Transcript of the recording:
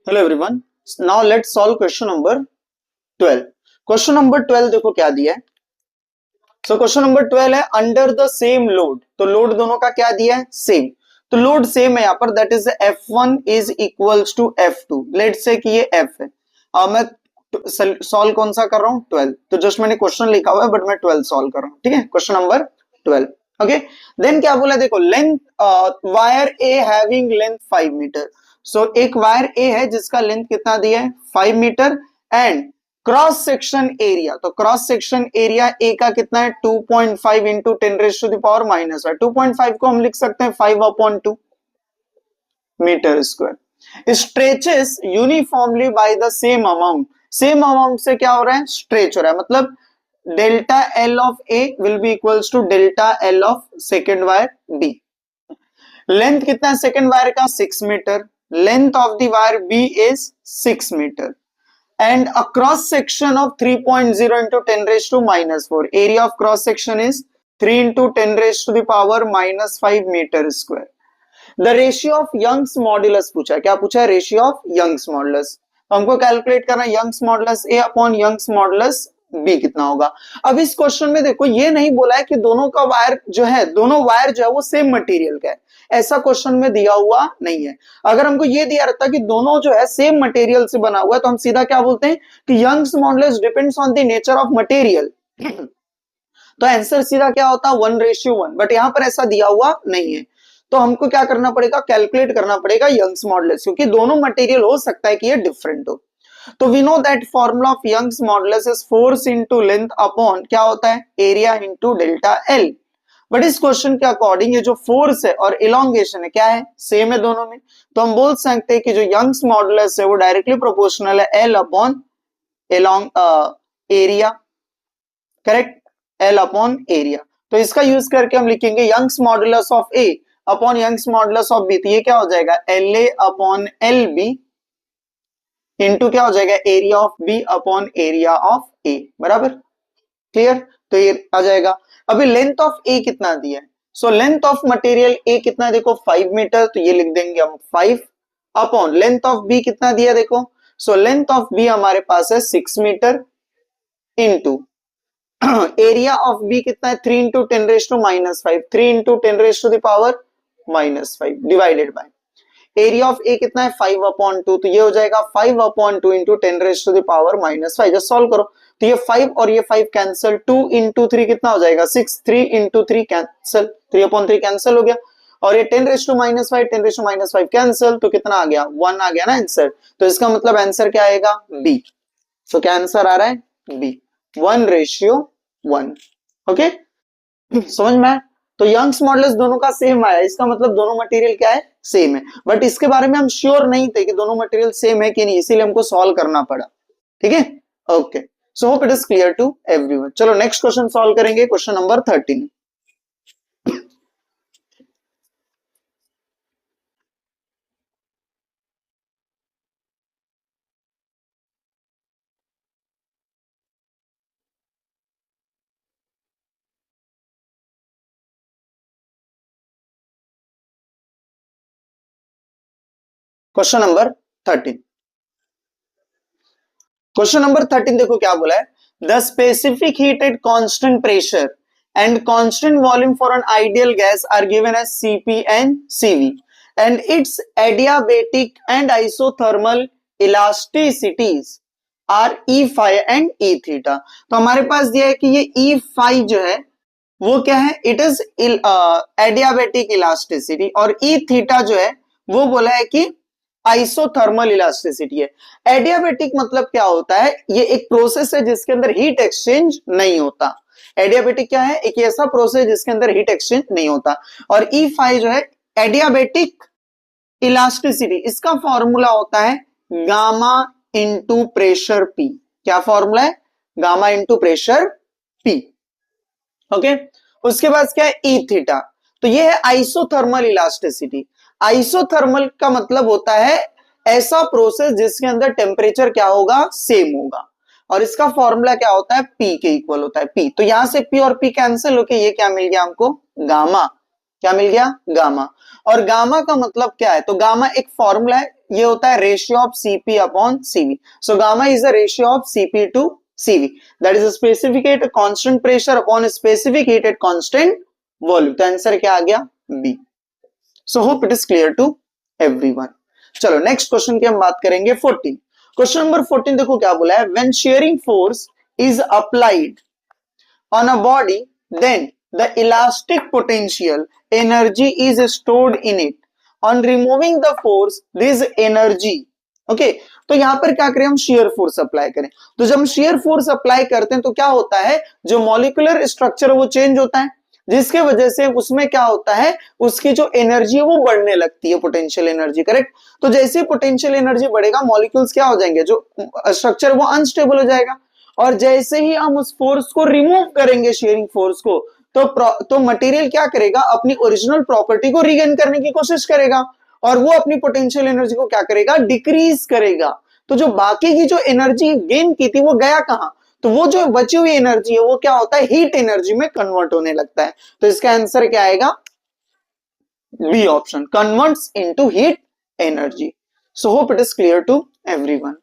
Hello everyone, now let's solve question number 12। Question number 12 देखो क्या दिया है। सो क्वेश्चन नंबर 12 है अंडर द सेम लोड। तो लोड दोनों का क्या दिया है, सेम। तो लोड सेम है यहाँ पर, that is F1 is equals to F2। Let's say कि ये F है। मैं सॉल्व कौन सा कर रहा हूँ, 12। तो जस्ट मैंने क्वेश्चन लिखा हुआ है बट मैं 12 सॉल्व कर रहा हूँ। ठीक है, क्वेश्चन नंबर 12। ओके, देन क्या बोला, देखो length wire A having length 5 metre. So एक वायर ए है जिसका लेंथ कितना दिया है, 5 metre. And cross section area, तो क्रॉस सेक्शन एरिया ए का कितना है, 2.5 इंटू 10⁻⁻⁻. 2.5 को हम लिख सकते हैं 5/2 metre square. Stretches uniformly by the same amount. Same amount से क्या हो रहा है, स्ट्रेच हो रहा है। मतलब delta L of A will be equals to delta L of second wire B. Length कितना है सेकेंड वायर का, 6 metre. Length of the wire B is 6 metre and a cross section of 3.0 into 10⁻⁻⁴. Area of cross section is 3 into 10⁻⁻5 meter square. The ratio of Young's modulus पूछा है। क्या पूछा है, ratio of Young's modulus। तो हमको calculate करना Young's modulus A upon Young's modulus B कितना होगा। अब इस क्वेश्चन में देखो ये नहीं बोला है कि दोनों का वायर जो है, दोनों वायर जो है वो सेम मटेरियल का है, ऐसा क्वेश्चन में दिया हुआ नहीं है। अगर हमको ये दिया रहता कि दोनों जो है सेम मटेरियल से बना हुआ है तो हम सीधा क्या बोलते हैं कि Young's modulus depends on the nature of material. तो आंसर सीधा क्या होता है, 1:1। बट यहां पर ऐसा दिया हुआ नहीं है, तो हमको क्या करना पड़ेगा, कैलकुलेट करना पड़ेगा यंग्स मॉडुलस, क्योंकि दोनों मटेरियल हो सकता है कि ये डिफरेंट हो। तो we know that formula of Young's modulus is force into length upon क्या होता है, area into delta L. But इस क्वेश्चन के अकॉर्डिंग ये जो फोर्स है और इलोंगेशन है क्या है, सेम है दोनों में। तो हम बोल सकते हैं कि जो यंग्स मॉडुलस है वो डायरेक्टली प्रोपोर्शनल है L upon area. Correct, L upon area. तो इसका यूज करके हम लिखेंगे Young's modulus of A upon Young's modulus of B. तो ये क्या हो जाएगा, L A upon L B into क्या हो जाएगा, area of B upon area of A. बराबर, क्लियर। तो ये आ जाएगा। अभी लेंथ ऑफ ए कितना दिया है, so length of material A कितना है, देखो 5 मीटर, तो ये लिख देंगे हम 5 अपॉन लेंथ ऑफ बी कितना दिया, देखो सो लेंथ ऑफ बी हमारे पास है 6 metre into area of B कितना है, 3 into 10⁻⁻5, 3 into 10⁻⁻5 divided by area of A कितना है 5/2। तो ये हो जाएगा 5/2 इंटू 10⁻⁻5। जस्ट सॉल्व करो, तो ये 5 और ये 5 कैंसिल, 2 इंटू 3 कितना हो जाएगा 6, 3 इंटू 3 कैंसिल, 3/3 कैंसिल हो गया। और ये 10⁻⁵5 10⁻⁵5 कैंसिल, तो कितना आ गया, 1 आ गया ना आंसर। तो इसका मतलब आंसर क्या आएगा, बी। तो क्या आंसर आ रहा है, बी, 1:1। ओके, समझ में। तो यंग्स मॉडुलस दोनों का सेम आया, इसका मतलब दोनों मटेरियल क्या है, सेम है। बट इसके बारे में हम श्योर नहीं थे कि दोनों मटेरियल सेम है कि नहीं, इसीलिए हमको सॉल्व करना पड़ा। ठीक है, okay. So hope it is clear to everyone. चलो नेक्स्ट क्वेश्चन सॉल्व करेंगे, question number 13। Question number 13। Question number 13 देखो क्या बोला है, the specific heat at constant pressure and constant volume for an ideal gas are given as Cp and Cv and its adiabatic and isothermal elasticities are E phi and E theta। तो हमारे पास दिया है कि ये E phi जो है वो क्या है, इट इज एडियाबेटिक इलास्टिसिटी, और E theta जो है वो बोला है कि आइसोथर्मल इलास्टिसिटी है। एडियाबेटिक मतलब क्या होता है, ये एक प्रोसेस है जिसके अंदर हीट एक्सचेंज नहीं होता। एडियाबेटिक क्या है, एक ऐसा प्रोसेस जिसके अंदर हीट एक्सचेंज नहीं होता। और E phi जो है एडियाबेटिक इलास्टिसिटी, इसका फॉर्मूला होता है गामा इंटू प्रेशर P। क्या फॉर्मूला है, gamma into pressure P। Okay, उसके बाद क्या है, E थीटा। तो ये है आइसोथर्मल इलास्टिसिटी। आइसोथर्मल का मतलब होता है ऐसा प्रोसेस जिसके अंदर टेम्परेचर क्या होगा, सेम होगा। और इसका फॉर्मूला क्या होता है, P के इक्वल होता है P। तो यहां से P और P कैंसिल होके ये क्या मिल गया हमको, गामा। क्या मिल गया, गामा। और गामा का मतलब क्या है, तो गामा एक फॉर्मूला है, ये होता है ratio of Cp upon Cv. So gamma is the ratio of Cp to Cv, that is specific at constant pressure upon specific heat at constant volume. तो आंसर क्या आ गया? B. So hope it is clear to everyone. चलो next question की हम बात करेंगे 14. Question number 14 देखो क्या बोला है. When sharing force is applied on a body, then the elastic potential energy is stored in it. On removing the force, this energy, okay, तो यहां पर क्या करें हम? शेयर फोर्स अप्लाई करें. तो जब हम शेयर फोर्स अप्लाई करते हैं तो क्या होता है, जो मॉलिक्यूलर स्ट्रक्चर वो चेंज होता है, जिसके वजह से उसमें क्या होता है, उसकी जो एनर्जी है वो बढ़ने लगती है, पोटेंशियल एनर्जी. करेक्ट. तो जैसे पोटेंशियल एनर्जी बढ़ेगा, मॉलिक्यूल्स क्या हो जाएंगे, जो स्ट्रक्चर वो अनस्टेबल हो जाएगा. और जैसे ही हम उस फोर्स को रिमूव करेंगे, शेयरिंग फोर्स को, तो मटेरियल क्या करेगा, अपनी ओरिजिनल प्रॉपर्टी को रीगेन करने की कोशिश करेगा और वो अपनी पोटेंशियल एनर्जी को क्या करेगा, डिक्रीज करेगा. तो जो बाकी की जो एनर्जी गेन की थी वो गया कहां, तो वो जो बची हुई एनर्जी है वो क्या होता है, हीट एनर्जी में कन्वर्ट होने लगता है. तो इसका आंसर क्या आएगा? B option, converts into heat energy. So hope it is clear to everyone.